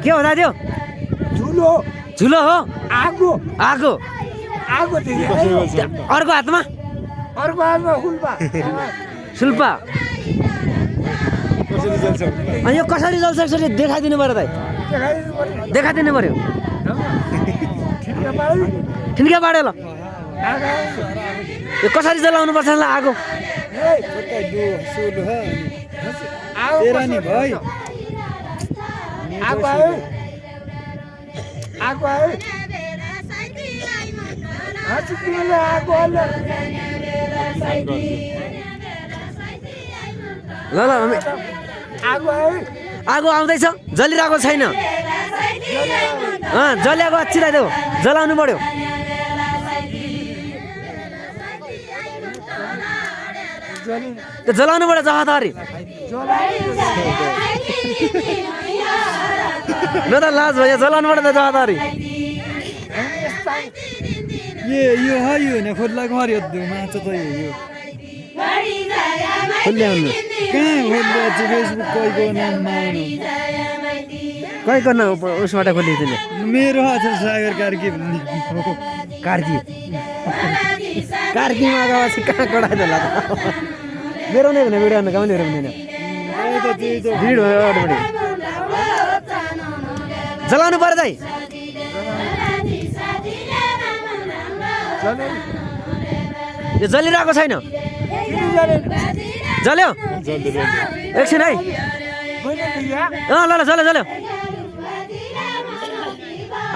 के हो दाजु झुलो झुलो हो आगो आगो आगो अर्को हातमा अर्को हातमा हुल्पा सुल्पा अनि यो कसरी जल्छ यसरी देखाइदिनु पर्यो दाइ देखाइदिनु पर्यो ठिन्के बाड्यो ल यो कसरी जलाउनु पर्छ ल आगो आगो आयो आगो आयो आगो ल ल आगो आयो आगो आउँदैछ जलिरहेको छैन जलिएको चिराइदेऊ जलाउनु पर्यो त्यो जलाउनु पर्यो जहातारी न त लाज भयो जलाउनु पर्यो त जहातारी यो है यो ने खोला घर यो माछा त यो खोल्याउनु कहाँ खोल्दा चाहिँ फेसबुक कहीको नाममा आउनु कहीँ गर्न उसबाट खोलिदिने मेरो हात सागर कार्की भन्ने कार्की कार्कीमा गएपछि कहाँ कडाइदियो होला त मेरो नै भने भिडियो हेर्नु गाउँले हुँदैन भिड भयो अगाडिपट्टि जलाउनु पर्यो दाइ यो जलिरहेको छैन जल्यो एकछिन है ल ल जल्यो जल्यो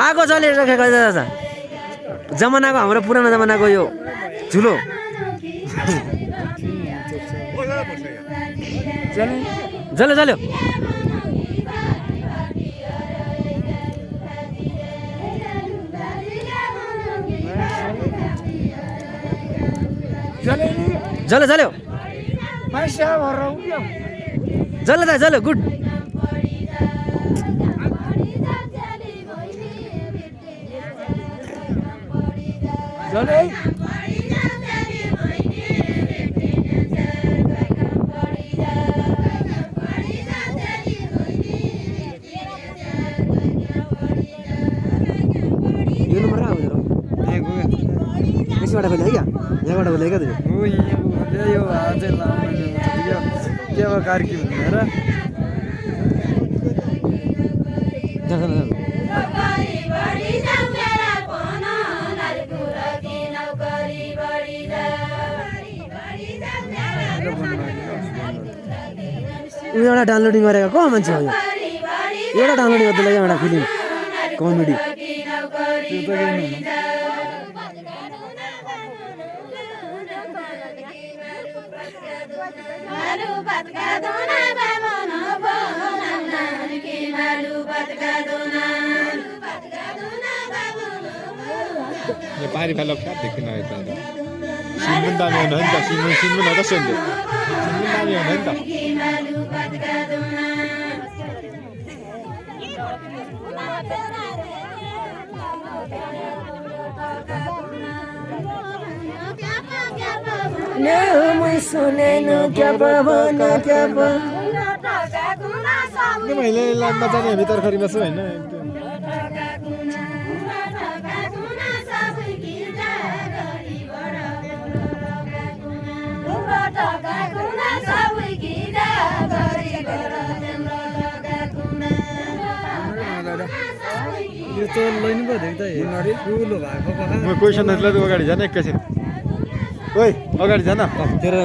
आगो जलिरहेको जमानाको हाम्रो पुरानो जमानाको यो झुलो जल्यो जल्यो जल्यो जल्यो जल्यो दाइ जल्यो गुड यो नम्बर आउँदैन यसबाट खोले क्या यहाँबाट खोले क्या यो अझै लामो के भयो कार्की भन्ने र एउटा डाउनलोडिङ गरेको को मान्छे हो यो एउटा डाउनलोडिङ गर्दा लागि एउटा फिल्म कमेडी त्यो त गर्नु नेपाली भाइ लक्ष्य देखिन यता सिन्मुन दामी हुनु नि त सिन्मुन हो त सुन्दै सिन्मुन दामी हुनु नि त मैले लाममा जाने हामी तरकारीमा छु होइन यो त लैनु पर्यो त ठुलो भएको म क्वेसन अगाडि जान एकैछिन ओइ अगाडि जान तेरो